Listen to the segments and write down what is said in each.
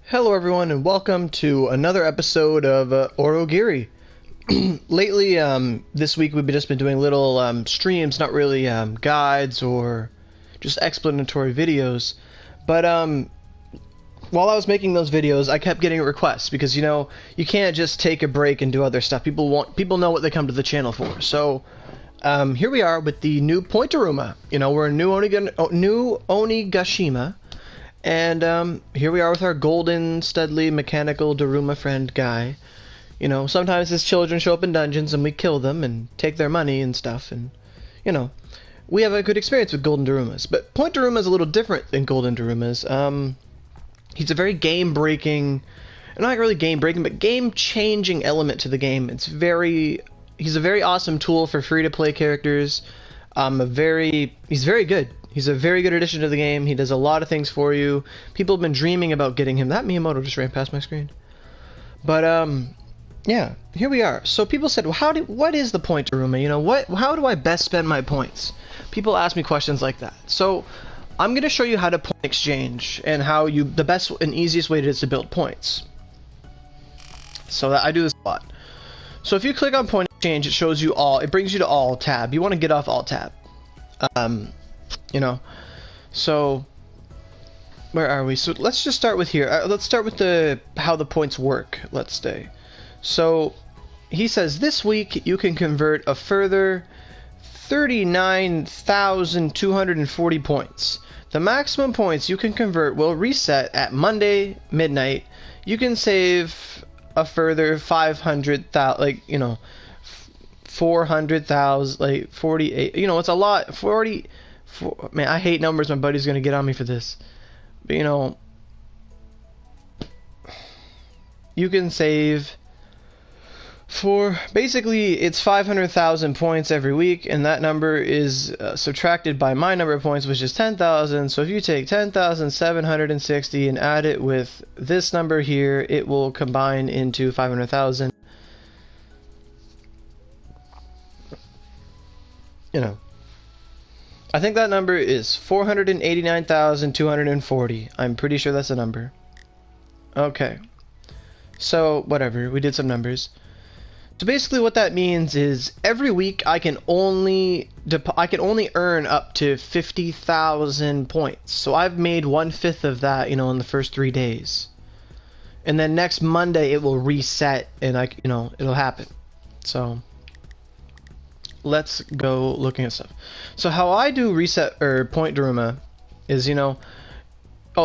Hello everyone and welcome to another episode of Aurogiri. Lately, this week we've just been doing little streams, not really guides or just explanatory videos. But while I was making those videos, I kept getting requests because you can't just take a break and do other stuff. People know what they come to the channel for. So here we are with the new point Daruma. We're in new Onigashima. And here we are with our golden, studly, mechanical Daruma friend guy. Sometimes his children show up in dungeons and we kill them and take their money and stuff. And, we have a good experience with golden Darumas. But point Daruma is a little different than golden Darumas. He's a very game-breaking, not really game-breaking, but game-changing element to the game. He's a very awesome tool for free-to-play characters. He's very good. He's a very good addition to the game. He does a lot of things for you. People have been dreaming about getting him. That Miyamoto just ran past my screen. But, yeah, here we are. So people said, well, what is the point Daruma? How do I best spend my points? People ask me questions like that. So I'm going to show you how to point exchange and how the best and easiest way is to build points. So I do this a lot. So if you click on point exchange, it brings you to all tab. You want to get off alt tab. So where are we? So let's just start with here. Let's start with how the points work. Let's say. So he says this week you can convert a further 39,240 points. The maximum points you can convert will reset at Monday midnight. You can save a further 500,000, 400,000, 48. It's a lot. 40. Man, I hate numbers. My buddy's gonna get on me for this. But you can save for basically it's 500,000 points every week, and that number is subtracted by my number of points, which is 10,000. So if you take 10,760 and add it with this number here, it will combine into 500,000. I think that number is 489,240. I'm pretty sure that's a number. Okay. So, whatever. We did some numbers. So basically what that means is every week I can only earn up to 50,000 points. So I've made 1/5 of that, in the first 3 days. And then next Monday it will reset and it'll happen. So let's go looking at stuff. So how I do reset or point Daruma is, oh,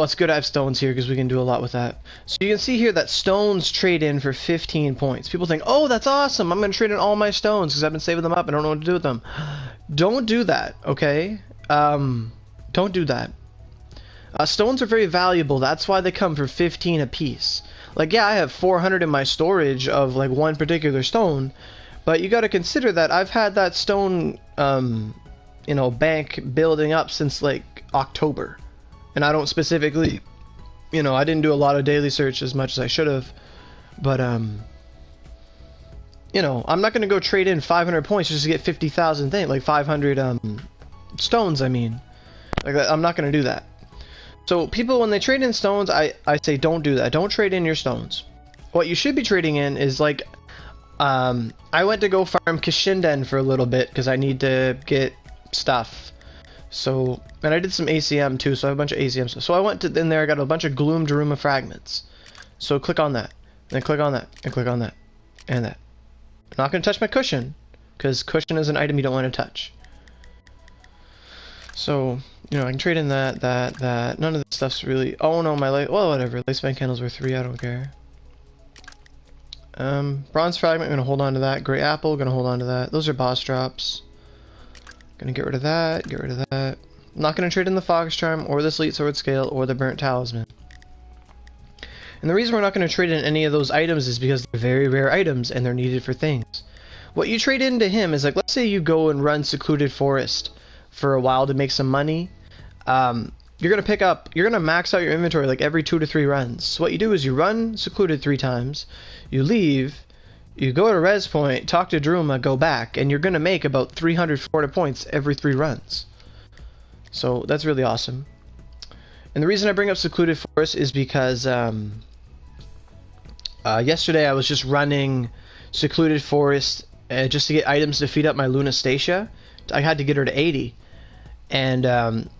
it's good I have stones here because we can do a lot with that. So you can see here that stones trade in for 15 points. People think, oh, that's awesome. I'm going to trade in all my stones because I've been saving them up. I don't know what to do with them. Don't do that, okay? Don't do that. Stones are very valuable. That's why they come for 15 a piece. Like, yeah, I have 400 in my storage of, like, one particular stone. But you got to consider that I've had that stone, bank building up since like October, and I don't specifically, I didn't do a lot of daily search as much as I should have, but I'm not gonna go trade in 500 points just to get 50,000 things, like 500 stones. I mean, like I'm not gonna do that. So people, when they trade in stones, I say don't do that. Don't trade in your stones. What you should be trading in is like. I went to go farm Kishinden for a little bit because I need to get stuff. So, and I did some ACM too, so I have a bunch of ACM stuff. So I went in there, I got a bunch of Gloom Daruma fragments. So click on that, then click on that, and click on that, and that. I'm not going to touch my cushion, because cushion is an item you don't want to touch. So, I can trade in that. None of this stuff's really... Oh no, well, whatever. Lifespan candles were 3, I don't care. Bronze fragment, I'm gonna hold on to that. Gray apple, gonna hold on to that. Those are boss drops. Gonna get rid of that, get rid of that. I'm not gonna trade in the Fox Charm, or the Sleet Sword Scale, or the Burnt Talisman. And the reason we're not gonna trade in any of those items is because they're very rare items, and they're needed for things. What you trade into him is, like, let's say you go and run Secluded Forest for a while to make some money. You're gonna max out your inventory like every 2 to 3 runs. So what you do is you run Secluded 3 times, you leave, you go to res point, talk to Daruma, go back, and you're gonna make about 300, 400 points every 3 runs. So that's really awesome. And the reason I bring up Secluded Forest is because Yesterday I was just running Secluded Forest just to get items to feed up my Luna Stacia. I had to get her to 80. And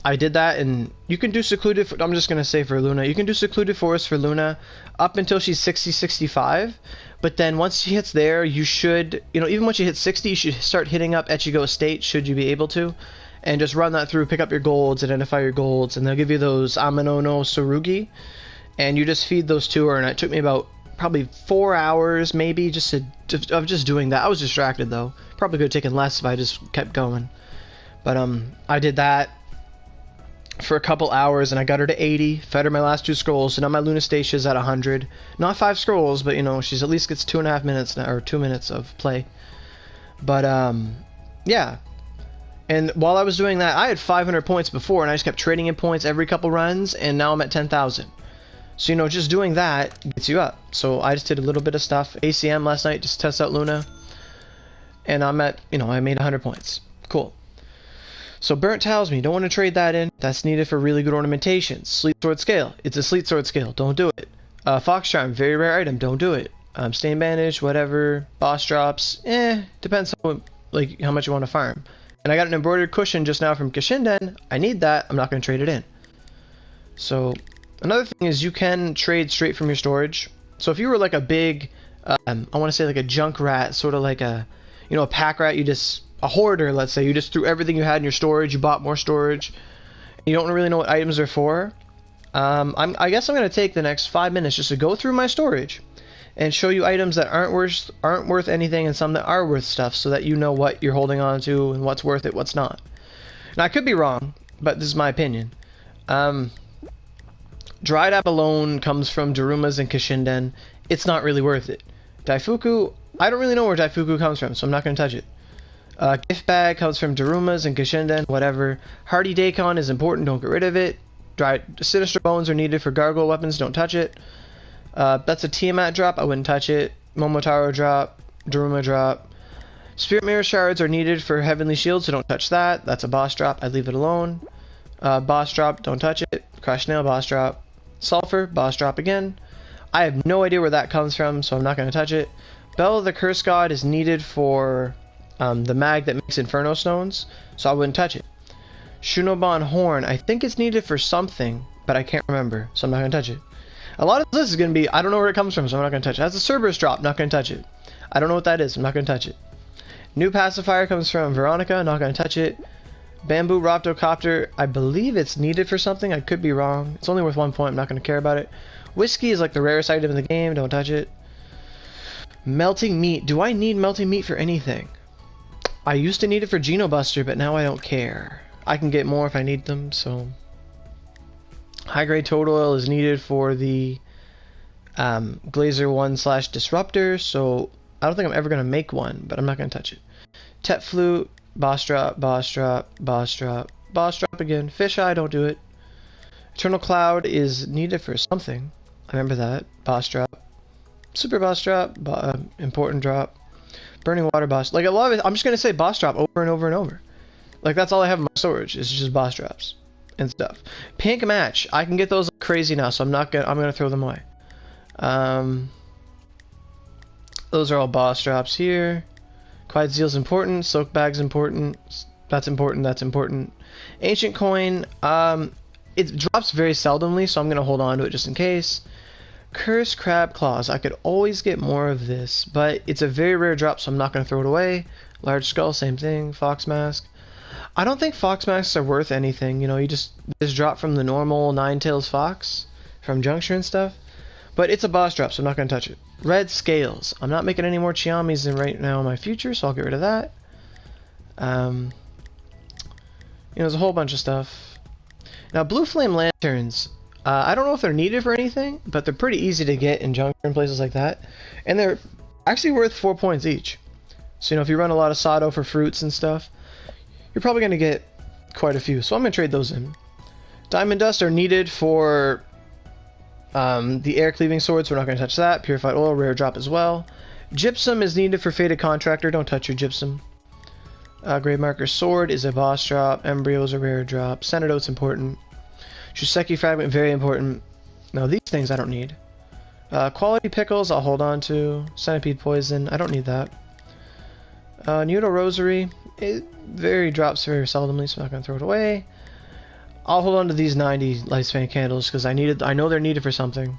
I did that, and you can do Secluded... I'm just going to say for Luna, you can do Secluded Forest for Luna up until she's 60, 65. But then once she hits there, you should... You know, even once you hit 60, you should start hitting up Echigo Estate, should you be able to. And just run that through, pick up your golds, identify your golds, and they'll give you those Amano no Tsurugi. And you just feed those to her, and it took me about probably 4 hours, maybe, just of just doing that. I was distracted, though. Probably could have taken less if I just kept going. But I did that for a couple hours, and I got her to 80, fed her my last 2 scrolls, so now my Luna Stacia's at 100. Not 5 scrolls, but, you know, she's at least gets 2.5 minutes, now, or 2 minutes of play. But, yeah. And while I was doing that, I had 500 points before, and I just kept trading in points every couple runs, and now I'm at 10,000. So, you know, just doing that gets you up. So I just did a little bit of stuff. ACM last night, just test out Luna. And I'm at, you know, I made 100 points. Cool. So Burnt tells me, you don't want to trade that in. That's needed for really good ornamentation. Sleet Sword Scale. It's a Sleet Sword Scale. Don't do it. Fox Charm, very rare item. Don't do it. Stain Bandage, whatever. Boss Drops. Depends on, like, how much you want to farm. And I got an embroidered cushion just now from Kishinden. I need that. I'm not going to trade it in. So another thing is you can trade straight from your storage. So if you were like a big, I want to say like a junk rat, sort of like a, you know, a pack rat, a hoarder, let's say, you just threw everything you had in your storage, you bought more storage, you don't really know what items are for. I guess I'm going to take the next 5 minutes just to go through my storage and show you items that aren't worth anything and some that are worth stuff, so that you know what you're holding on to and what's worth it, what's not. Now, I could be wrong, but this is my opinion. Dried Abalone comes from Daruma's and Kishinden. It's not really worth it. Daifuku, I don't really know where Daifuku comes from, so I'm not going to touch it. Gift Bag comes from Daruma's and Kishinden, whatever. Hardy Daikon is important, don't get rid of it. Sinister Bones are needed for gargoyle weapons, don't touch it. That's a Tiamat drop, I wouldn't touch it. Momotaro drop, Daruma drop. Spirit Mirror Shards are needed for Heavenly Shield, so don't touch that. That's a boss drop, I'd leave it alone. Boss drop, don't touch it. Crash Nail, boss drop. Sulfur, boss drop again. I have no idea where that comes from, so I'm not going to touch it. Bell of the Curse God is needed for the mag that makes Inferno Stones, so I wouldn't touch it. Shunoban Horn, I think it's needed for something, but I can't remember, so I'm not going to touch it. A lot of this is going to be, I don't know where it comes from, so I'm not going to touch it. That's a Cerberus drop, not going to touch it. I don't know what that is, I'm not going to touch it. New Pacifier comes from Veronica, not going to touch it. Bamboo Raptocopter, I believe it's needed for something, I could be wrong. It's only worth 1 point, I'm not going to care about it. Whiskey is like the rarest item in the game, don't touch it. Melting Meat, do I need Melting Meat for anything? I used to need it for Genobuster, but now I don't care. I can get more if I need them, so... High grade toad oil is needed for the Glazer 1/Disruptor, so I don't think I'm ever going to make one, but I'm not going to touch it. Tet Flute, boss drop, boss drop, boss drop, boss drop again. Fisheye, don't do it. Eternal Cloud is needed for something. I remember that. Boss drop. Super boss drop, important drop. Burning Water boss. Like a lot of it, I'm just going to say boss drop over and over and over. Like that's all I have in my storage. It's just boss drops and stuff. Pink Match, I can get those like crazy now, so I'm gonna throw them away. Those are all boss drops here. Quiet Zeal's important. Soak Bag's important. That's important. That's important. Ancient Coin, it drops very seldomly, so I'm gonna hold on to it just in case. Cursed Crab Claws, I could always get more of this, but it's a very rare drop, so I'm not gonna throw it away. Large Skull, same thing. Fox Mask. I don't think Fox Masks are worth anything, you know, you just drop from the normal Nine-Tails Fox from Juncture and stuff. But it's a boss drop, so I'm not going to touch it. Red Scales. I'm not making any more Chiamis than right now in my future, so I'll get rid of that. You know, there's a whole bunch of stuff. Now, Blue Flame Lanterns. I don't know if they're needed for anything, but they're pretty easy to get in Juncture and places like that. And they're actually worth 4 points each. So, you know, if you run a lot of Sado for fruits and stuff, you're probably going to get quite a few, so I'm going to trade those in. Diamond Dust are needed for the Air Cleaving Sword, so we're not going to touch that. Purified Oil, rare drop as well. Gypsum is needed for Fated Contractor, don't touch your Gypsum. Grave Marker Sword is a boss drop. Embryo is a rare drop. Cenodote's important. Shuseki Fragment, very important. Now these things I don't need. Quality pickles, I'll hold on to. Centipede poison, I don't need that. Nudo rosary, it drops very seldomly, so I'm not gonna throw it away. I'll hold on to these 90 lifespan candles because I know they're needed for something.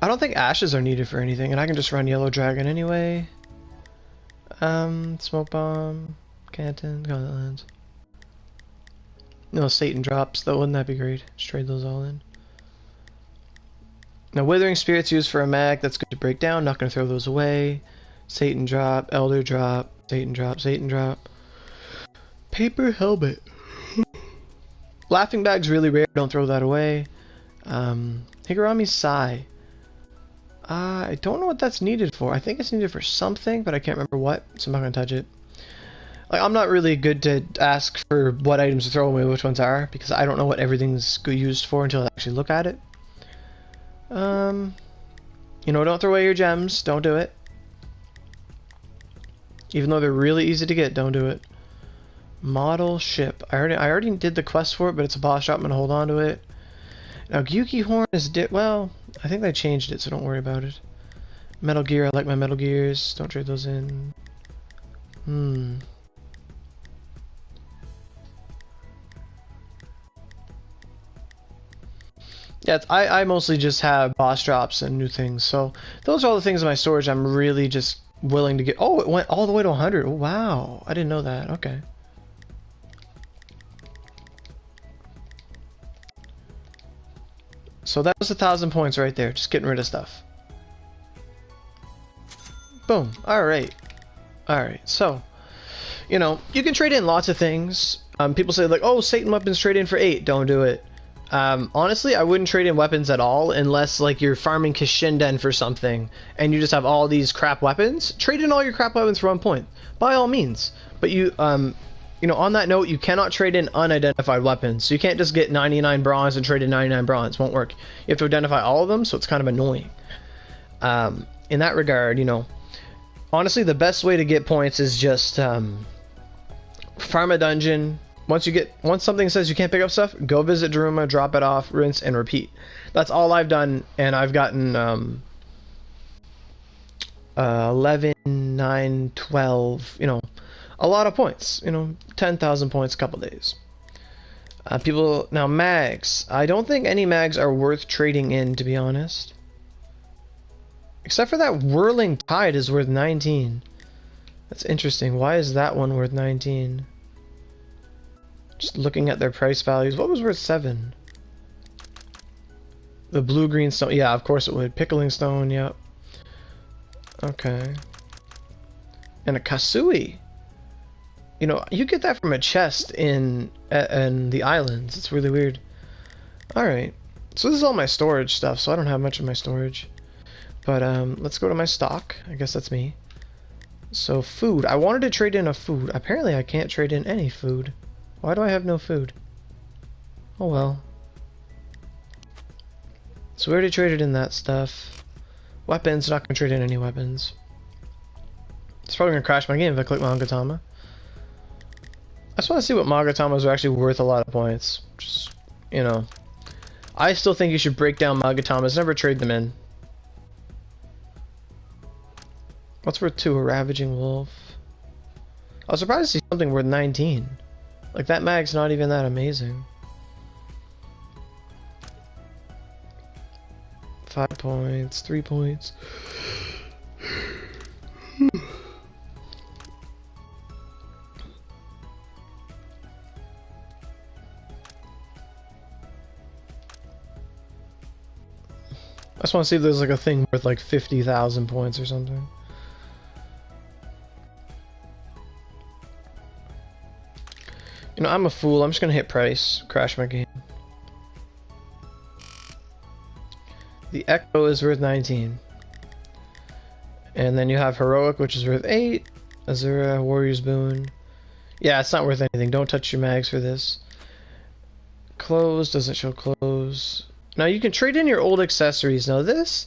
I don't think ashes are needed for anything, and I can just run Yellow Dragon anyway. Smoke Bomb, Canton, Gargoyle Lance. No Satan drops, though. Wouldn't that be great? Just trade those all in. Now, Withering Spirit's used for a mag. That's good to break down. Not going to throw those away. Satan drop, Elder drop, Satan drop, Satan drop. Paper Helmet. Laughing Bag's really rare. Don't throw that away. Higurami Sai. I don't know what that's needed for. I think it's needed for something, but I can't remember what, so I'm not going to touch it. Like, I'm not really good to ask for what items to throw away, which ones are, because I don't know what everything's used for until I actually look at it. You know, don't throw away your gems. Don't do it. Even though they're really easy to get, don't do it. Model ship. I already did the quest for it, but it's a boss drop. I'm gonna hold on to it. Now, Gyuki Horn is well, I think they changed it, so don't worry about it. Metal Gear. I like my Metal Gears. Don't trade those in. Yeah, I mostly just have boss drops and new things, so those are all the things in my storage I'm really just willing to get. Oh, it went all the way to 100. Oh, wow, I didn't know that. Okay. So that was 1,000 points right there, just getting rid of stuff. Boom. Alright. Alright, so, you know, you can trade in lots of things. People say, like, oh, Satan weapons trade in for 8. Don't do it. Honestly, I wouldn't trade in weapons at all unless, like, you're farming Kishinden for something and you just have all these crap weapons. Trade in all your crap weapons for 1 point, by all means. But you know, on that note, you cannot trade in unidentified weapons. So you can't just get 99 bronze and trade in 99 bronze. Won't work. You have to identify all of them, so it's kind of annoying. In that regard, you know, honestly, the best way to get points is just farm a dungeon. Once something says you can't pick up stuff, go visit Daruma, drop it off, rinse, and repeat. That's all I've done, and I've gotten 11, 9, 12, you know, a lot of points. You know, 10,000 points a couple days. Now mags. I don't think any mags are worth trading in, to be honest. Except for that Whirling Tide is worth 19. That's interesting. Why is that one worth 19? Just looking at their price values, what was worth 7? The blue-green stone, yeah, of course it would. Pickling stone, yep. Okay. And a Kasui. You know, you get that from a chest in the islands. It's really weird. Alright. So this is all my storage stuff, so I don't have much of my storage. But let's go to my stock. I guess that's me. So food. I wanted to trade in a food. Apparently I can't trade in any food. Why do I have no food? Oh well. So we already traded in that stuff. Weapons, not gonna trade in any weapons. It's probably gonna crash my game if I click Magatama. I just want to see what Magatamas are actually worth a lot of points. Just, you know. I still think you should break down Magatamas, never trade them in. What's worth 2? A Ravaging Wolf. I was surprised to see something worth 19. Like, that mag's not even that amazing. 5 points, 3 points. I just want to see if there's like a thing worth like 50,000 points or something. You know, I'm a fool. I'm just gonna hit price, crash my game. The Echo is worth 19. And then you have Heroic, which is worth 8. Azura, Warrior's Boon. Yeah, it's not worth anything. Don't touch your mags for this. Close, doesn't show close. Now you can trade in your old accessories. Now this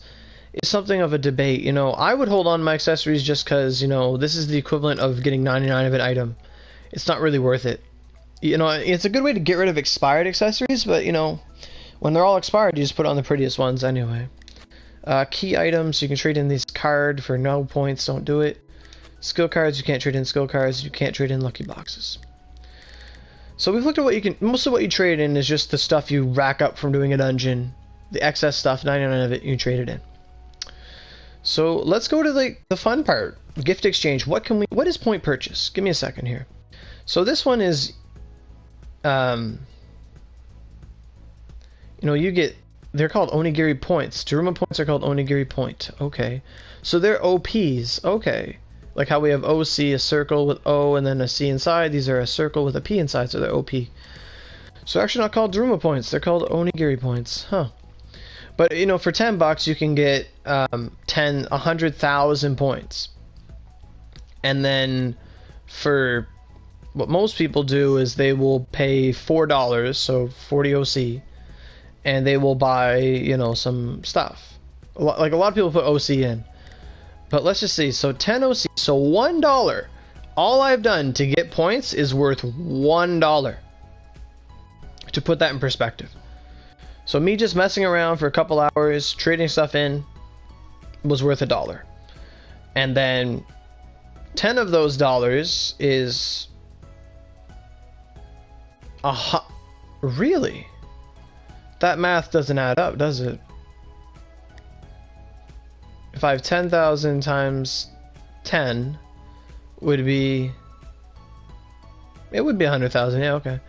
is something of a debate. You know, I would hold on to my accessories just because, you know, this is the equivalent of getting 99 of an item. It's not really worth it. You know, it's a good way to get rid of expired accessories, but, you know, When they're all expired, you just put on the prettiest ones anyway. Key items, you can trade in these card for no points, don't do it. Skill cards, you can't trade in skill cards, you can't trade in lucky boxes. So we've looked at what you can, most of what you trade in is just the stuff you rack up from doing a dungeon. The excess stuff, 99 of it, you trade it in. So let's go to the fun part, gift exchange. What is point purchase? Give me a second here. So this one is, you know, you get, they're called Onigiri points. Daruma points are called Onigiri point. Okay. So they're OPs. Okay. Like how we have OC, a circle with O and then a C inside. These are a circle with a P inside, so they're OP. So they're actually not called Daruma points. They're called Onigiri points. Huh. But, you know, for $10 you can get 100,000 points. And then for what most people do is they will pay $4, so 40 OC, and they will buy, you know, some stuff. Like a lot of people put OC in. But let's just see, so 10 OC, so $1. All I've done to get points is worth $1. To put that in perspective. So me just messing around for a couple hours, trading stuff in, was worth $1. And then 10 of those dollars is really? That math doesn't add up, does it? If I have 10,000 times 10 would be, it would be 100,000. Yeah, okay.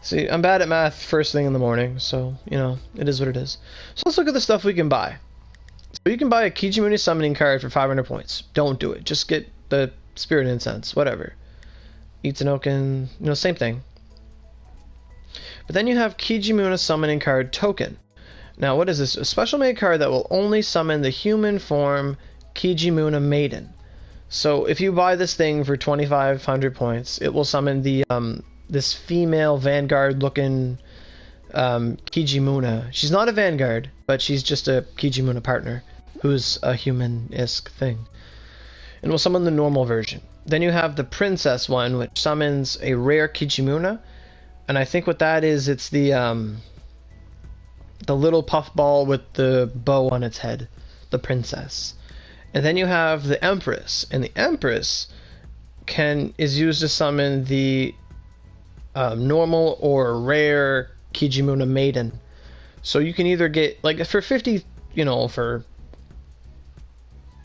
See, I'm bad at math first thing in the morning, so, you know, it is what it is. So let's look at the stuff we can buy. So you can buy a Kijimuni summoning card for 500 points. Don't do it. Just get the Spirit Incense, whatever. Itanoken, you know, same thing. But then you have Kijimuna summoning card token. Now, what is this? A special made card that will only summon the human form Kijimuna Maiden. So if you buy this thing for 2,500 points, it will summon the this female Vanguard looking Kijimuna. She's not a Vanguard, but she's just a Kijimuna partner who's a human-esque thing. And will summon the normal version. Then you have the princess one, which summons a rare Kijimuna. And I think what that is, it's the little puffball with the bow on its head. The princess. And then you have the Empress. And the Empress is used to summon the normal or rare Kijimuna Maiden. So you can either get, like, for 50, you know, for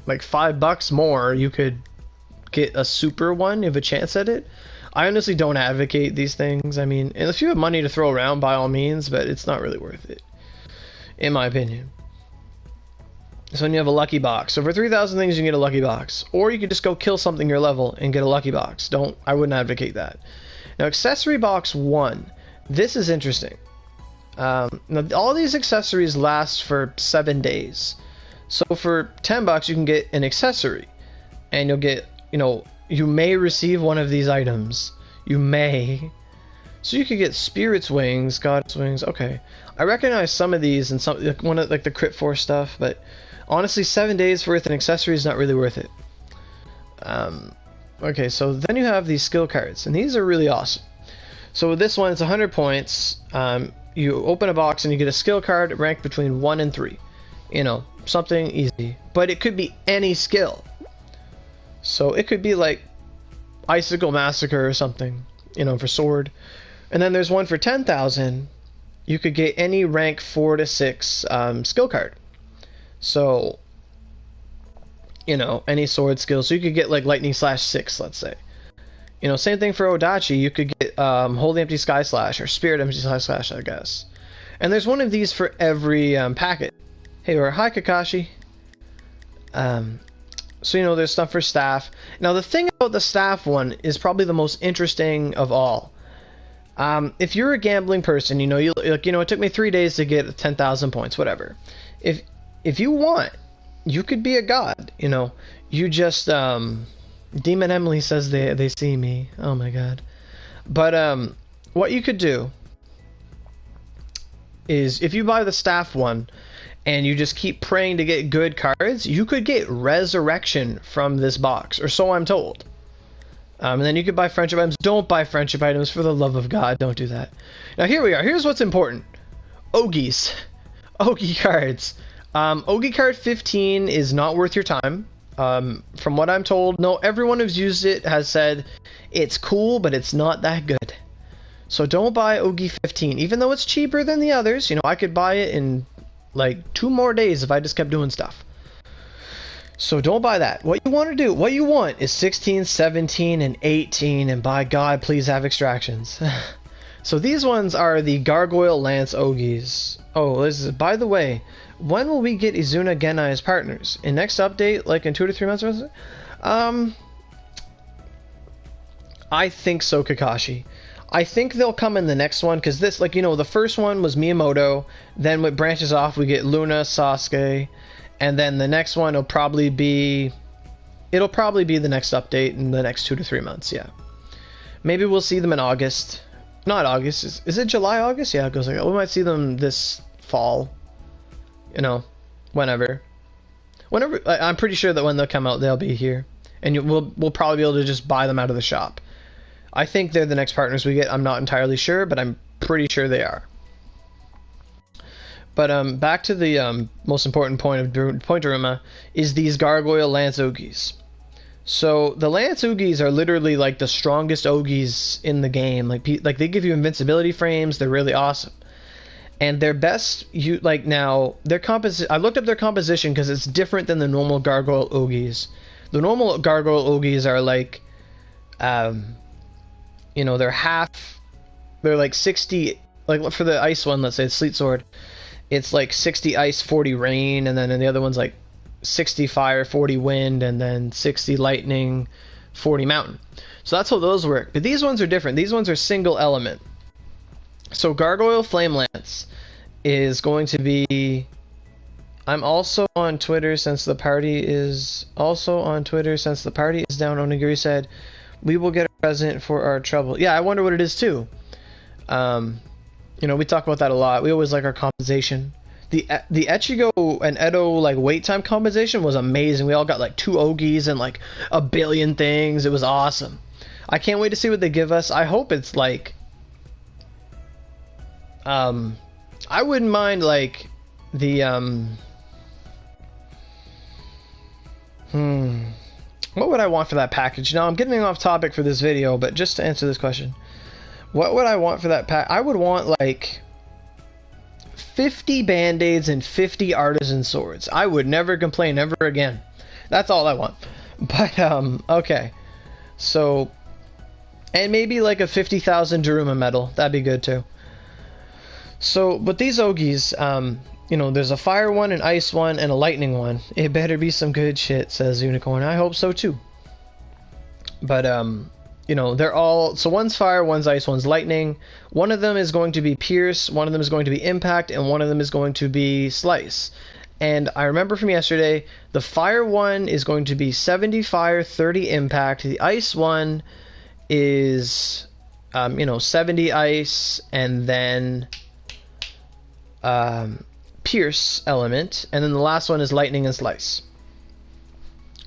like $5 more, you could get a super one, you have a chance at it. I honestly don't advocate these things. I mean, if you have money to throw around, by all means, but it's not really worth it, in my opinion. So then you have a lucky box. So for 3,000 things, you can get a lucky box. Or you could just go kill something your level and get a lucky box. I wouldn't advocate that. Now, accessory box 1. This is interesting. Now, all these accessories last for 7 days. So for $10, you can get an accessory. And you'll get, you know, you may receive one of these items. You may. So you could get Spirit's Wings, God's Wings. Okay. I recognize some of these and some, like one of like the Crit Force stuff, but honestly, 7 days worth an accessory is not really worth it. Okay, so then you have these skill cards, and these are really awesome. So with this one, it's 100 points. You open a box and you get a skill card ranked between 1 and 3. You know, something easy. But it could be any skill. So it could be like Icicle Massacre or something, you know, for sword. And then there's one for 10,000. You could get any rank 4 to 6 skill card. So, you know, any sword skill. So you could get like Lightning Slash 6, let's say. You know, same thing for Odachi. You could get Holy Empty Sky Slash or Spirit Empty Sky Slash, I guess. And there's one of these for every packet. Hey, or hi Kakashi. So, you know, there's stuff for staff. Now, the thing about the staff one is probably the most interesting of all. If you're a gambling person, you know, it took me 3 days to get 10,000 points, whatever. If you want, you could be a god, you know. You just, Demon Emily says they see me. Oh my god. But, what you could do is, if you buy the staff one, and you just keep praying to get good cards, you could get Resurrection from this box, or so I'm told. And then you could buy friendship items. Don't buy friendship items, for the love of God. Don't do that. Now here we are. Here's what's important. Ogis. Ogi cards. Ogi card 15 is not worth your time. From what I'm told, no, everyone who's used it has said it's cool, but it's not that good. So don't buy Ogi 15, even though it's cheaper than the others. You know, I could buy it in like 2 more days if I just kept doing stuff. So don't buy that. What you want to do, what you want is 16, 17, and 18, and by God, please have extractions. So these ones are the Gargoyle Lance Ougis. Oh, this is, by the way, when will we get Izuna Genai as partners? In next update, like in 2 to 3 months? I think so, Kakashi. I think they'll come in the next one, because this, like, you know, the first one was Miyamoto, then what branches off, we get Luna, Sasuke, and then the next one will probably be, it'll probably be the next update in the next 2 to 3 months, yeah. Maybe we'll see them in August. Not August, is it July, August? Yeah, it goes like that. We might see them this fall. You know, whenever. I'm pretty sure that when they'll come out, they'll be here. And we'll probably be able to just buy them out of the shop. I think they're the next partners we get. I'm not entirely sure, but I'm pretty sure they are. But back to the most important point of Daruma is these Gargoyle Lance Ougis. So the Lance Ougis are literally like the strongest Ougis in the game. Like they give you invincibility frames. They're really awesome. And their best, now their I looked up their composition because it's different than the normal Gargoyle Ougis. The normal Gargoyle Ougis are like, you know, they're like 60, like for the ice one, let's say it's Sleet Sword, it's like 60 ice, 40 rain, and then the other one's like 60 fire, 40 wind, and then 60 lightning, 40 mountain. So that's how those work. But these ones are different. These ones are single element. So Gargoyle Flame Lance is going to be... I'm also on Twitter since the party is... down. Onigiri said, we will get a present for our trouble. Yeah, I wonder what it is too. You know, we talk about that a lot. We always like our compensation. The Echigo and Edo like wait time compensation was amazing. We all got like 2 Ogis and like a billion things. It was awesome. I can't wait to see what they give us. I hope it's like... I wouldn't mind like the what would I want for that package? Now I'm getting off topic for this video, but just to answer this question, what would I want for that pack? I would want like 50 band-aids and 50 artisan swords. I would never complain ever again. That's all I want. But okay, so, and maybe like a 50,000 Daruma medal. That'd be good too. So, but these Ogis, you know, there's a fire one, an ice one, and a lightning one. It better be some good shit, says Unicorn. I hope so too. But, you know, they're all... So one's fire, one's ice, one's lightning. One of them is going to be pierce, one of them is going to be impact, and one of them is going to be slice. And I remember from yesterday, the fire one is going to be 70 fire, 30 impact. The ice one is, you know, 70 ice, and then... pierce element, and then the last one is lightning and slice.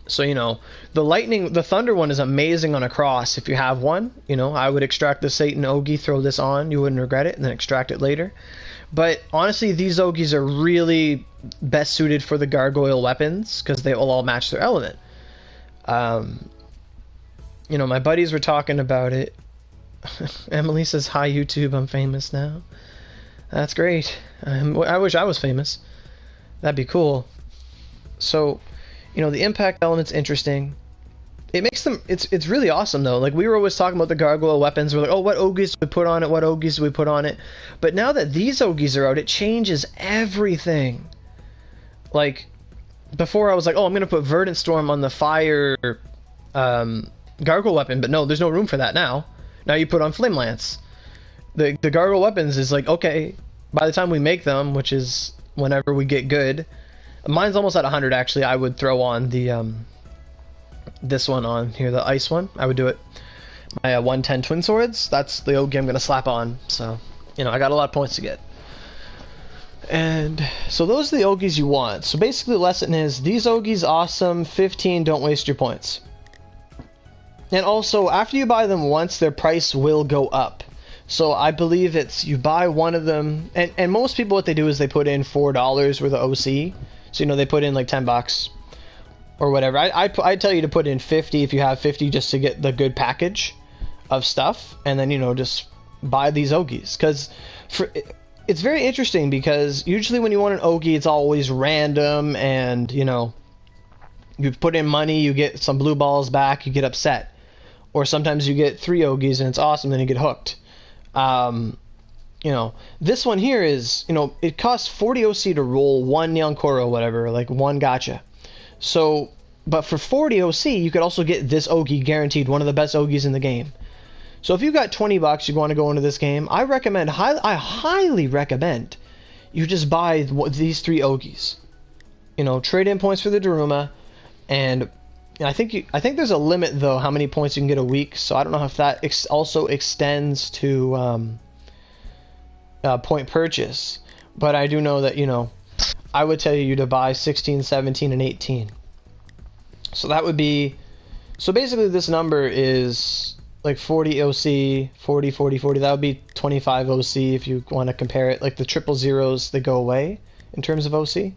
So, you know, the thunder one is amazing on a cross if you have one. You know, I would extract the Satan Ogi, throw this on, you wouldn't regret it, and then extract it later. But honestly, these Ogis are really best suited for the gargoyle weapons because they will all match their element. You know, my buddies were talking about it. Emily says, hi YouTube, I'm famous now. That's great. I wish I was famous. That'd be cool. So, you know, the impact element's interesting. It makes them... It's really awesome, though. Like, we were always talking about the gargoyle weapons. We're like, oh, what Ogis do we put on it? What Ogis do we put on it? But now that these Ogis are out, it changes everything. Like, before I was like, oh, I'm going to put Verdant Storm on the fire gargoyle weapon. But no, there's no room for that now. Now you put on Flame Lance. The gargoyle weapons is like, okay, by the time we make them, which is whenever we get good, mine's almost at 100 actually. I would throw on the this one on here, the ice one. I would do it. My 110 twin swords, that's the Ogi I'm gonna slap on. So, you know, I got a lot of points to get. And so those are the Ogis you want. So basically the lesson is, these Ogis awesome, 15, don't waste your points. And also, after you buy them once, their price will go up. So I believe it's you buy one of them, and most people what they do is they put in $4 worth of OC. So they put in like $10 or whatever. I tell you to put in 50 if you have 50 just to get the good package of stuff, and then just buy these Ogis, because it's very interesting, because usually when you want an Ogi it's always random, and you put in money, you get some blue balls back, you get upset, or sometimes you get 3 Ogis and it's awesome, then you get hooked. This one here is, it costs 40 OC to roll one Nyankoro, whatever, like one gacha. So, but for 40 OC, you could also get this Ogi guaranteed, one of the best Ogis in the game. So if you've got $20 you want to go into this game, I highly recommend you just buy these 3 Ogis. Trade in points for the Daruma, and I think there's a limit though how many points you can get a week. So I don't know if that also extends to point purchase, but I do know that I would tell you to buy 16, 17, and 18. So that would be, so basically this number is like 40 OC, 40, 40, 40. That would be 25 OC if you want to compare it. Like the triple zeros, they go away in terms of OC.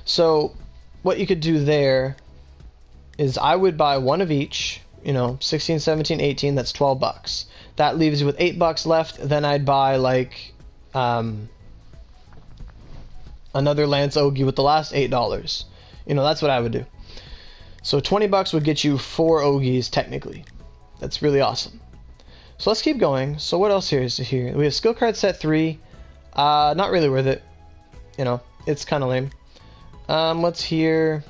So what you could do there is I would buy one of each, 16, 17, 18, that's $12. That leaves you with $8 left. Then I'd buy like another Lance Ougi with the last $8. That's what I would do. So $20 would get you 4 Ogis technically. That's really awesome. So let's keep going. So what else here is here? We have skill card set 3. Not really worth it. It's kind of lame. What's here?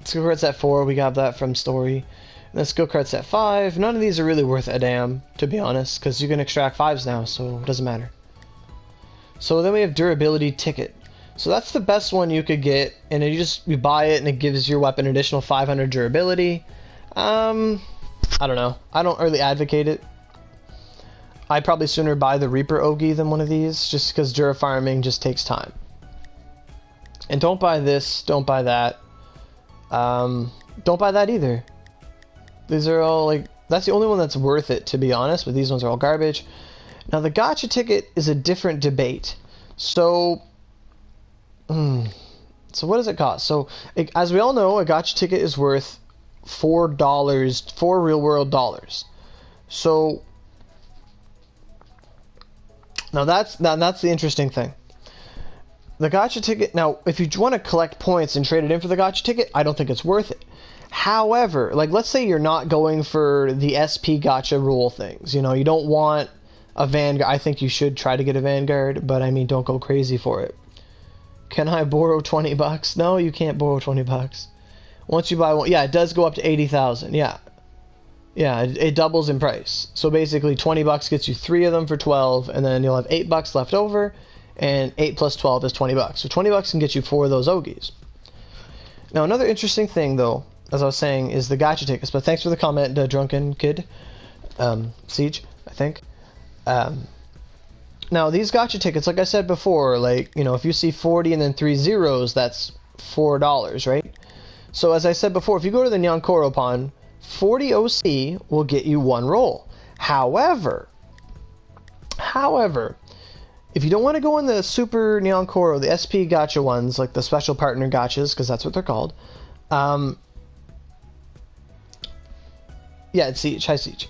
Skill card set 4. We got that from story. And then skill card set 5. None of these are really worth a damn, to be honest, because you can extract 5s now, so it doesn't matter. So then we have durability ticket. So that's the best one you could get, and you buy it and it gives your weapon additional 500 durability. I don't know. I don't really advocate it. I'd probably sooner buy the Reaper Ougi than one of these, just because Dura farming just takes time. And don't buy this, don't buy that. Don't buy that either. These are all like, that's the only one that's worth it, to be honest, but these ones are all garbage. Now the gacha ticket is a different debate. So what does it cost? So as we all know, a gacha ticket is worth $4, 4 real world dollars. So now that's the interesting thing. The gacha ticket, now if you want to collect points and trade it in for the gacha ticket, I don't think it's worth it. However, like let's say you're not going for the SP gacha rule things, you don't want a Vanguard. I think you should try to get a Vanguard, but I mean don't go crazy for it. Can I borrow $20? No, you can't borrow $20. Once you buy one, yeah, it does go up to 80,000. Yeah, it doubles in price. So basically, $20 gets you 3 of them for 12, and then you'll have $8 left over, and 8 plus 12 is $20. So $20 can get you 4 of those Ogis. Now, another interesting thing, though, as I was saying, is the gacha tickets. But thanks for the comment, Drunken Kid, Siege, I think. Now, these gacha tickets, like I said before, like if you see 40 and then 3 zeros, that's $4, right? So as I said before, if you go to the Nyankoro Pond, 40 OC will get you 1 roll. However, if you don't want to go in the Super Nyankoro, the SP gacha ones, like the special partner gachas, because that's what they're called. Yeah, it's Siege. Hi, Siege.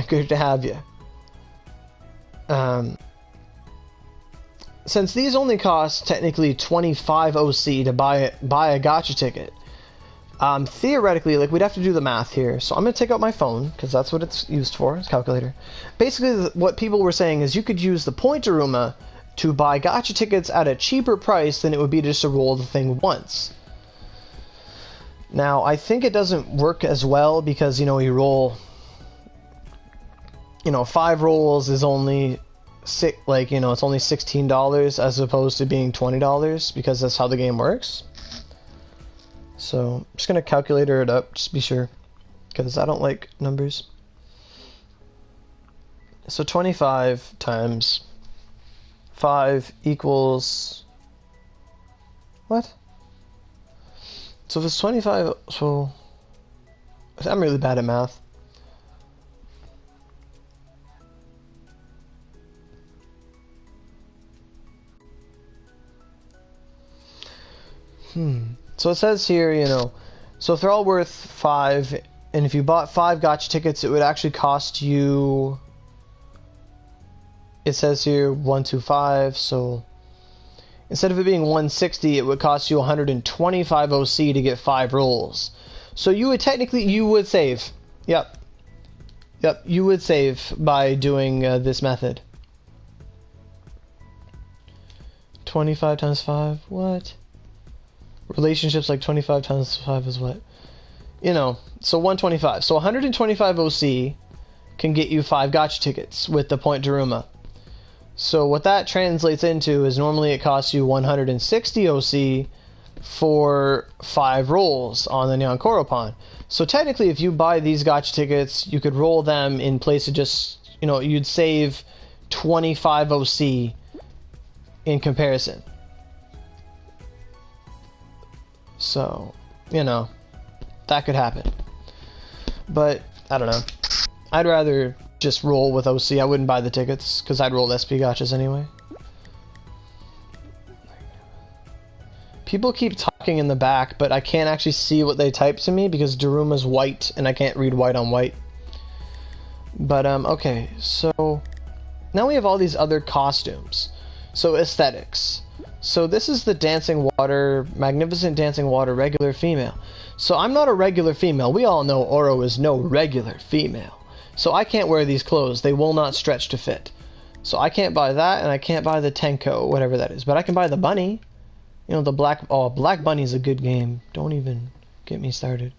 Good to have you. Since these only cost technically 25 OC to buy a gacha ticket, theoretically, like we'd have to do the math here. So I'm going to take out my phone, because that's what it's used for, it's a calculator. Basically, what people were saying is you could use the point Daruma to buy gacha tickets at a cheaper price than it would be just to roll the thing once. Now, I think it doesn't work as well, because, you roll, 5 rolls is only it's only $16 as opposed to being $20, because that's how the game works. So I'm just gonna calculator it up, just to be sure, because I don't like numbers. So 25 times 5 equals what? So if it's 25, so I'm really bad at math. So it says here, you know, so if they're all worth 5, and if you bought 5 gacha tickets, it would actually cost you, it says here 125, so instead of it being 160, it would cost you 125 OC to get 5 rolls. So you would technically, you would save. Yep, you would save by doing this method. 25 times 5, what? Relationships like 25 times 5 is what? You know, so 125. So 125 OC can get you 5 gacha tickets with the point Daruma. So what that translates into is normally it costs you 160 OC for 5 rolls on the Nyankoro Pond. So technically if you buy these gacha tickets, you could roll them in place of just, you know, you'd save 25 OC in comparison. So, you know, that could happen. But, I don't know. I'd rather just roll with OC. I wouldn't buy the tickets, because I'd roll SP gachas anyway. People keep talking in the back, but I can't actually see what they type to me, because Daruma's white, and I can't read white on white. But, okay, so now we have all these other costumes. So, aesthetics. So this is the Dancing Water, Magnificent Dancing Water regular female. So I'm not a regular female. We all know Oro is no regular female. So I can't wear these clothes. They will not stretch to fit. So I can't buy that, and I can't buy the Tenko, whatever that is. But I can buy the bunny. You know, the black... Oh, Black Bunny's a good game. Don't even get me started.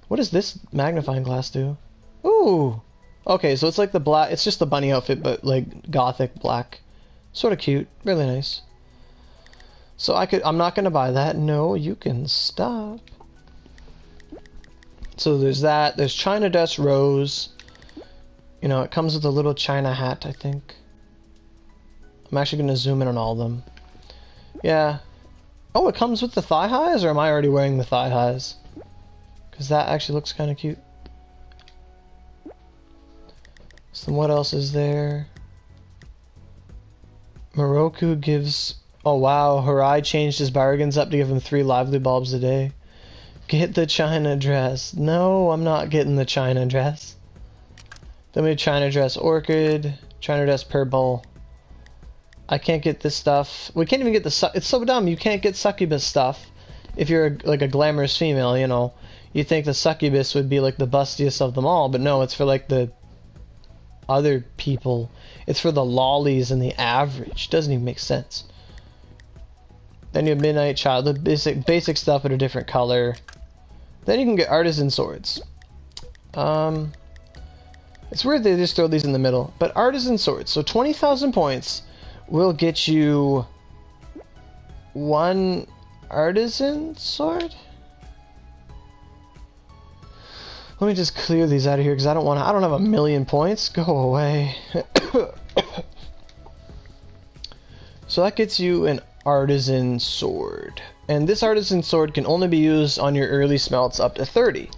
What does this magnifying glass do? Ooh! Okay, so it's like the black... It's just the bunny outfit, but like gothic black. Sort of cute. Really nice. So I'm not going to buy that. No, you can stop. So there's that. There's China Dust Rose. You know, it comes with a little China hat, I think. I'm actually going to zoom in on all of them. Yeah. Oh, it comes with the thigh highs, or am I already wearing the thigh highs? Because that actually looks kind of cute. So what else is there? Moroku gives... Oh wow, Harai changed his bargains up to give him 3 lively bulbs a day. Get the China dress. No, I'm not getting the China dress. Then we have China dress Orchid, China dress Purple. I can't get this stuff. We can't even get the... It's so dumb, you can't get succubus stuff. If you're like a glamorous female, you know. You think the succubus would be like the bustiest of them all, but no, it's for like the other people. It's for the lollies and the average. Doesn't even make sense. Then you have Midnight Child, the basic stuff in a different color. Then you can get Artisan Swords. It's weird they just throw these in the middle. But Artisan Swords, so 20,000 points will get you 1 Artisan Sword? Let me just clear these out of here because I don't have a million points. Go away. So that gets you an Artisan Sword, and this Artisan Sword can only be used on your early smelts up to 30.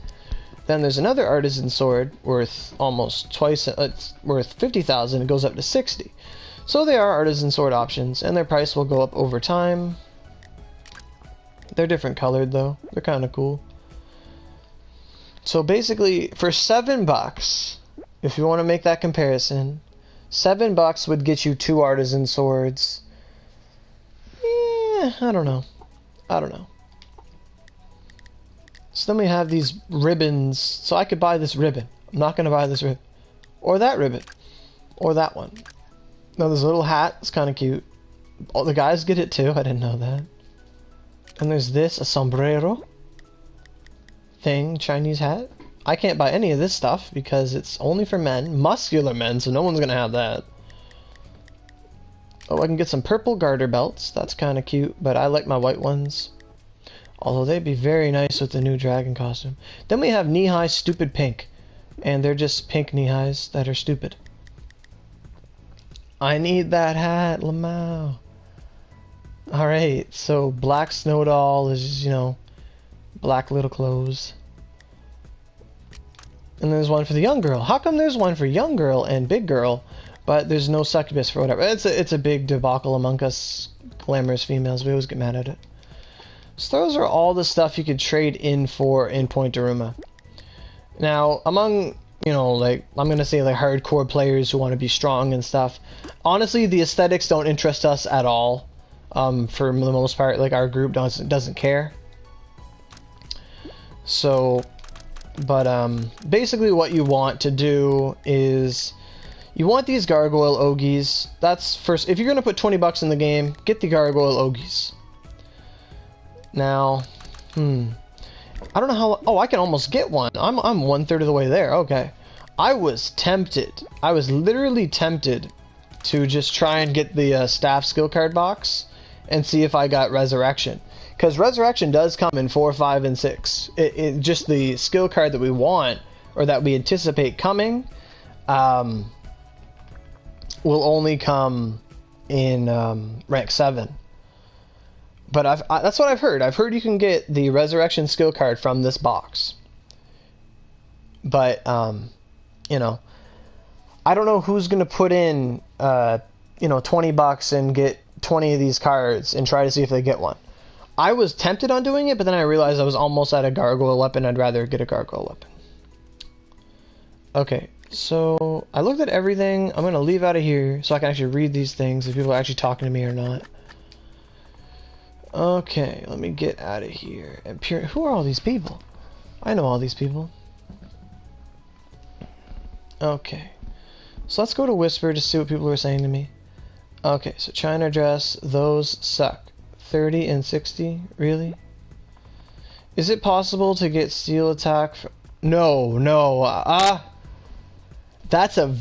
Then there's another Artisan Sword worth almost twice, it's worth 50,000. It goes up to 60. So they are Artisan Sword options, and their price will go up over time. They're different colored though. They're kind of cool. So basically, for $7, if you want to make that comparison, $7 would get you 2 Artisan Swords. I don't know. So then we have these ribbons. So I could buy this ribbon. I'm not going to buy this ribbon. Or that ribbon. Or that one. Now there's a little hat. It's kind of cute. Oh, the guys get it too. I didn't know that. And there's this, a sombrero thing, Chinese hat. I can't buy any of this stuff because it's only for men. Muscular men, so no one's going to have that. Oh, I can get some purple garter belts. That's kind of cute, but I like my white ones. Although they'd be very nice with the new dragon costume. Then we have knee-high stupid pink. And they're just pink knee-highs that are stupid. I need that hat, Lamau. Alright, so black snow doll is, you know, black little clothes. And there's one for the young girl. How come there's one for young girl and big girl, but there's no succubus for whatever? It's a big debacle among us glamorous females. We always get mad at it. So those are all the stuff you could trade in for in Point Daruma. Now, among, you know, like, I'm gonna say like hardcore players who want to be strong and stuff, honestly, the aesthetics don't interest us at all. For the most part, like, our group doesn't care. So, but basically what you want to do is you want these Gargoyle Ogis. That's first. If you're gonna put 20 bucks in the game, get the Gargoyle Ogis. Now, I don't know how. Oh, I can almost get one. I'm 1/3 of the way there. Okay, I was tempted. I was literally tempted to just try and get the staff skill card box and see if I got Resurrection, because Resurrection does come in 4, 5, and 6. It just the skill card that we want or that we anticipate coming will only come in rank 7. But that's what I've heard. I've heard you can get the Resurrection skill card from this box. But, you know, I don't know who's going to put in, you know, 20 bucks and get 20 of these cards and try to see if they get one. I was tempted on doing it, but then I realized I was almost at a Gargoyle weapon. I'd rather get a Gargoyle weapon. Okay, so I looked at everything. I'm going to leave out of here so I can actually read these things if people are actually talking to me or not. Okay, let me get out of here. And who are all these people? I know all these people. Okay, so let's go to Whisper to see what people are saying to me. Okay, so China dress, those suck. 30 and 60, really? Is it possible to get steel attack? No. That's a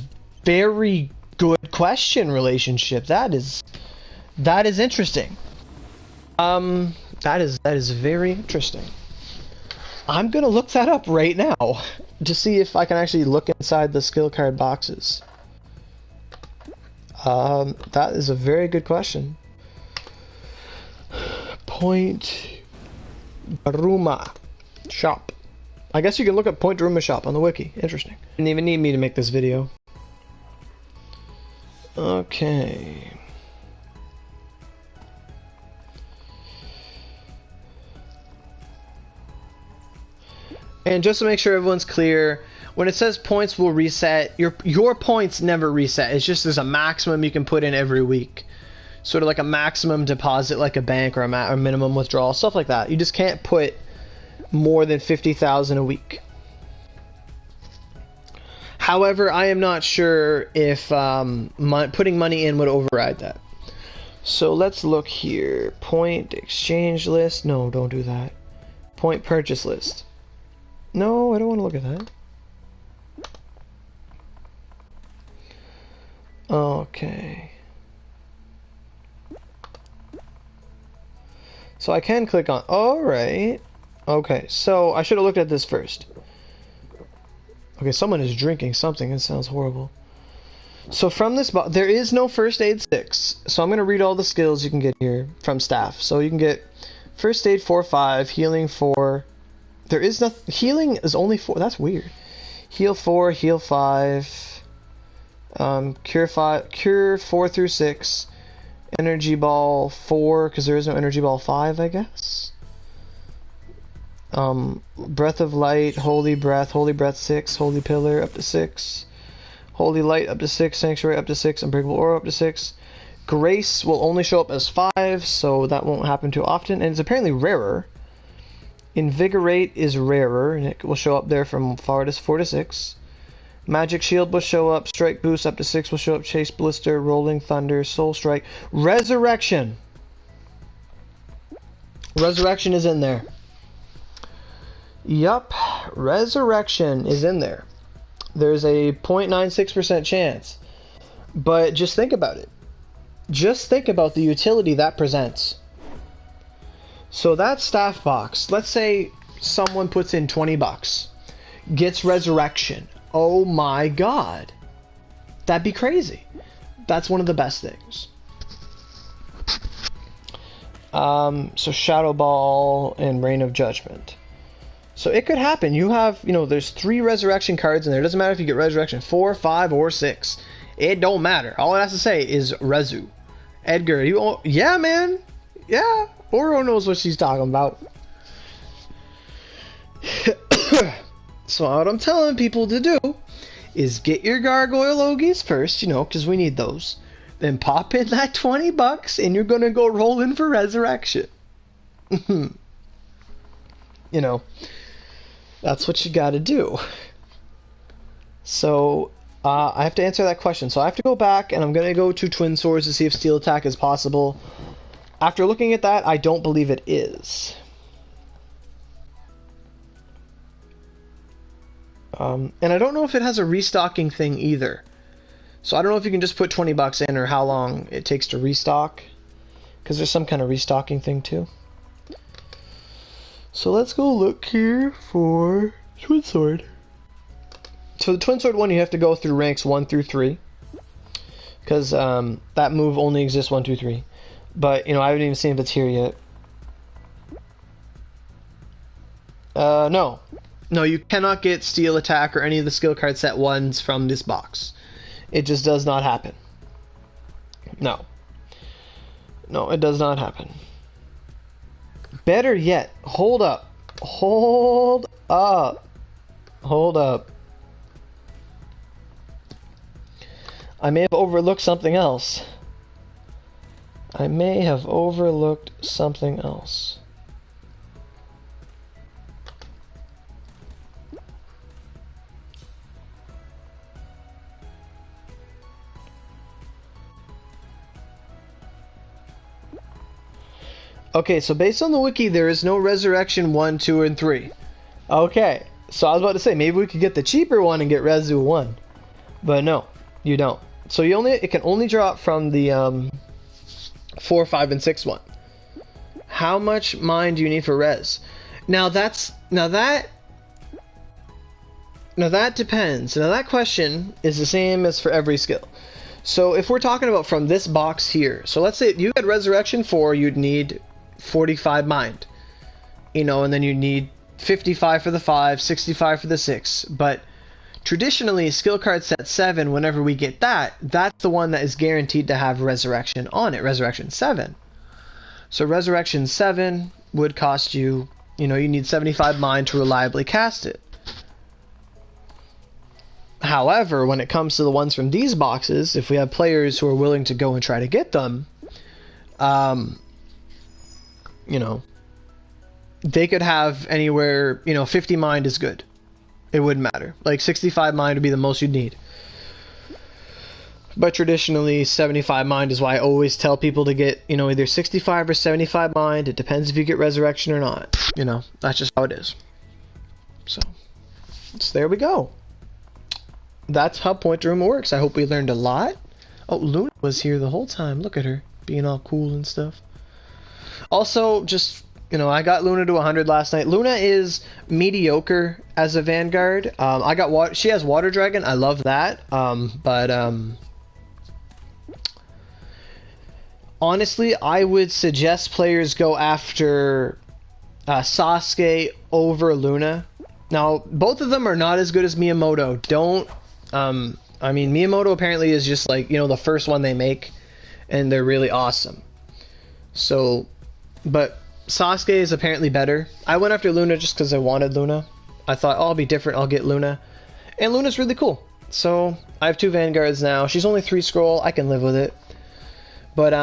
very good question, relationship. That is interesting. That is very interesting. I'm gonna look that up right now to see if I can actually look inside the skill card boxes. That is a very good question. Point Daruma shop. I guess you can look up Point Daruma shop on the wiki. Interesting. Didn't even need me to make this video. Okay. And just to make sure everyone's clear, when it says points will reset, your points never reset. It's just there's a maximum you can put in every week. Sort of like a maximum deposit like a bank or a minimum withdrawal, stuff like that. You just can't put more than 50,000 a week. However, I am not sure if putting money in would override that. So let's look here. Point exchange list. No, don't do that. Point purchase list. No, I don't want to look at that. Okay. So I can click on... Alright. Okay, so I should have looked at this first. Okay, someone is drinking something. It sounds horrible. So from this... There is no First Aid 6. So I'm going to read all the skills you can get here from staff. So you can get First Aid 4, 5, Healing 4... There is nothing. Healing is only 4. That's weird. Heal 4, heal 5. Cure 5. Cure 4 through 6. Energy ball 4, because there is no energy ball 5, I guess. Breath of light, holy breath 6, holy pillar up to 6, holy light up to 6, sanctuary up to 6, unbreakable aura up to 6. Grace will only show up as 5, so that won't happen too often, and it's apparently rarer. Invigorate is rarer, and it will show up there from 4 to 6. Magic Shield will show up. Strike Boost up to 6 will show up. Chase Blister, Rolling Thunder, Soul Strike. Resurrection! Resurrection is in there. Yup, Resurrection is in there. There's a 0.96% chance. But just think about it. Just think about the utility that presents. So that staff box, let's say someone puts in 20 bucks, gets Resurrection. Oh my god. That'd be crazy. That's one of the best things. So Shadow Ball and Reign of Judgment. So it could happen. You have, there's 3 Resurrection cards in there. It doesn't matter if you get Resurrection 4, 5, or 6. It don't matter. All it has to say is Rezu. Edgar, yeah, man. Yeah, Oro knows what she's talking about. So what I'm telling people to do is get your Gargoyle Ogis first, you know, because we need those. Then pop in that 20 bucks and you're going to go roll in for Resurrection. You know, that's what you got to do. So I have to answer that question. So I have to go back and I'm going to go to Twin Swords to see if Steel Attack is possible. After looking at that, I don't believe it is. And I don't know if it has a restocking thing either. So I don't know if you can just put 20 bucks in or how long it takes to restock. Because there's some kind of restocking thing too. So let's go look here for Twin Sword. So the Twin Sword one, you have to go through ranks 1 through 3. Because that move only exists 1, 2, 3. But, you know, I haven't even seen if it's here yet. No. No, you cannot get Steel Attack or any of the skill card set ones from this box. It just does not happen. No. No, it does not happen. Better yet, hold up. Hold up. Hold up. I may have overlooked something else. I may have overlooked something else. Okay, so based on the wiki, there is no Resurrection 1, 2, and 3. Okay, so I was about to say, maybe we could get the cheaper one and get Resu 1. But no, you don't. So it can only drop from the 4, 5, and 6 one. How much mine do you need for Res? Now that depends. Now that question is the same as for every skill. So if we're talking about from this box here, so let's say you had Resurrection 4, you'd need 45 mind, you know, and then you need 55 for the 5, 65 for the 6. But traditionally, skill card set 7, whenever we get that, that's the one that is guaranteed to have Resurrection on it, Resurrection 7. So Resurrection 7 would cost you, you know, you need 75 mind to reliably cast it. However, when it comes to the ones from these boxes, if we have players who are willing to go and try to get them, you know, they could have anywhere, you know, 50 mind is good. It wouldn't matter. Like 65 mind would be the most you'd need. But traditionally, 75 mind is why I always tell people to get, you know, either 65 or 75 mind. It depends if you get Resurrection or not. You know, that's just how it is. So there we go. That's how Point Daruma works. I hope we learned a lot. Oh, Luna was here the whole time. Look at her, being all cool and stuff. Also, just, you know, I got Luna to 100 last night. Luna is mediocre as a Vanguard. She has Water Dragon. I love that. Honestly, I would suggest players go after Sasuke over Luna. Now, both of them are not as good as Miyamoto. I mean, Miyamoto apparently is just like, you know, the first one they make, and they're really awesome. So, but Sasuke is apparently better. I went after Luna just because I wanted Luna. I thought, oh, I'll be different, I'll get Luna. And Luna's really cool. So, I have 2 Vanguards now. She's only 3 scroll, I can live with it. But,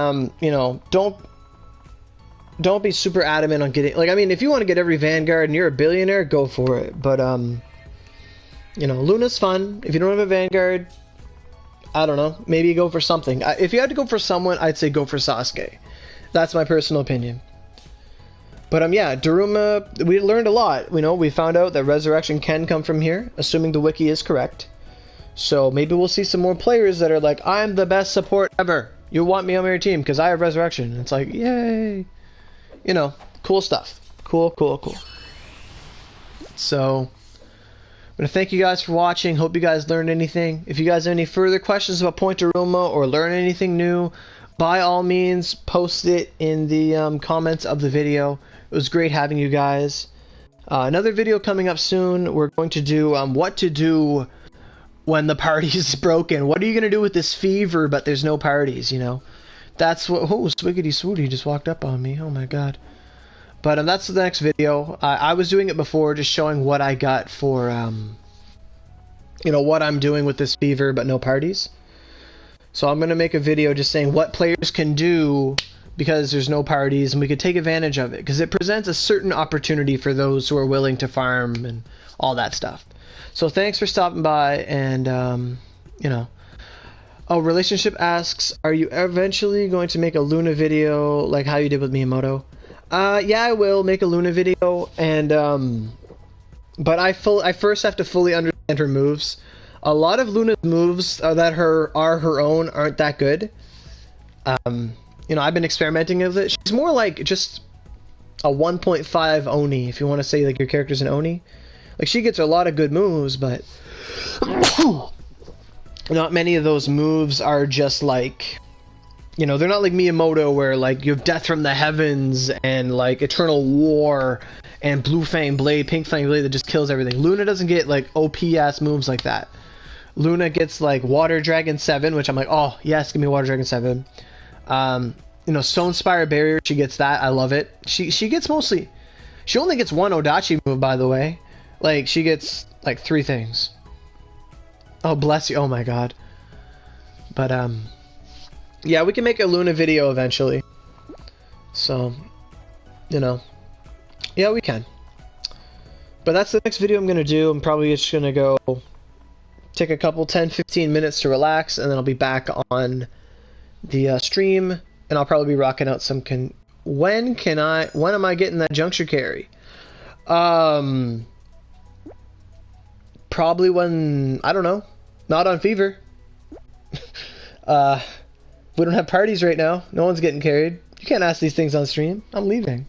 you know, don't be super adamant on getting, like, I mean, if you want to get every Vanguard and you're a billionaire, go for it. But, you know, Luna's fun. If you don't have a Vanguard, I don't know, maybe go for something. If you had to go for someone, I'd say go for Sasuke. That's my personal opinion. But, yeah, Daruma, we learned a lot. You know, we found out that Resurrection can come from here, assuming the wiki is correct. So maybe we'll see some more players that are like, I'm the best support ever. You want me on your team because I have Resurrection. And it's like, yay. You know, cool stuff. Cool, cool, cool. So, I'm going to thank you guys for watching. Hope you guys learned anything. If you guys have any further questions about Point Daruma or learn anything new, by all means, post it in the comments of the video. It was great having you guys. Another video coming up soon. We're going to do what to do when the party is broken. What are you going to do with this fever but there's no parties, you know? That's what. Oh, Swiggity Swooty just walked up on me. Oh my god. But that's the next video. I was doing it before, just showing what I got for, you know, what I'm doing with this fever, but no parties. So I'm going to make a video just saying what players can do because there's no parties, and we could take advantage of it. Because it presents a certain opportunity for those who are willing to farm and all that stuff. So thanks for stopping by, and, you know. Oh, Relationship asks, are you eventually going to make a Luna video like how you did with Miyamoto? Yeah, I will make a Luna video, and but I first have to fully understand her moves. A lot of Luna's moves that are her own aren't that good. You know, I've been experimenting with it. She's more like just a 1.5 Oni, if you want to say like your character's an Oni. Like, she gets a lot of good moves, but not many of those moves are just like, you know, they're not like Miyamoto where like you have Death from the Heavens and like Eternal War and Blue Fang Blade, Pink Fang Blade that just kills everything. Luna doesn't get like OP ass moves like that. Luna gets like Water Dragon 7, which I'm like, oh yes, give me Water Dragon 7. You know, Stone Spire Barrier, she gets that. I love it. She gets mostly, she only gets one Odachi move, by the way. Like, she gets like 3 things. Oh, bless you. Oh my god. But yeah, we can make a Luna video eventually. So, you know. Yeah, we can. But that's the next video I'm going to do. I'm probably just going to go take a couple 10-15 minutes to relax, and then I'll be back on the stream, and I'll probably be rocking out some when am I getting that juncture carry? Probably when, I don't know, not on Fever. We don't have parties right now. No one's getting carried. You can't ask these things on stream. I'm leaving.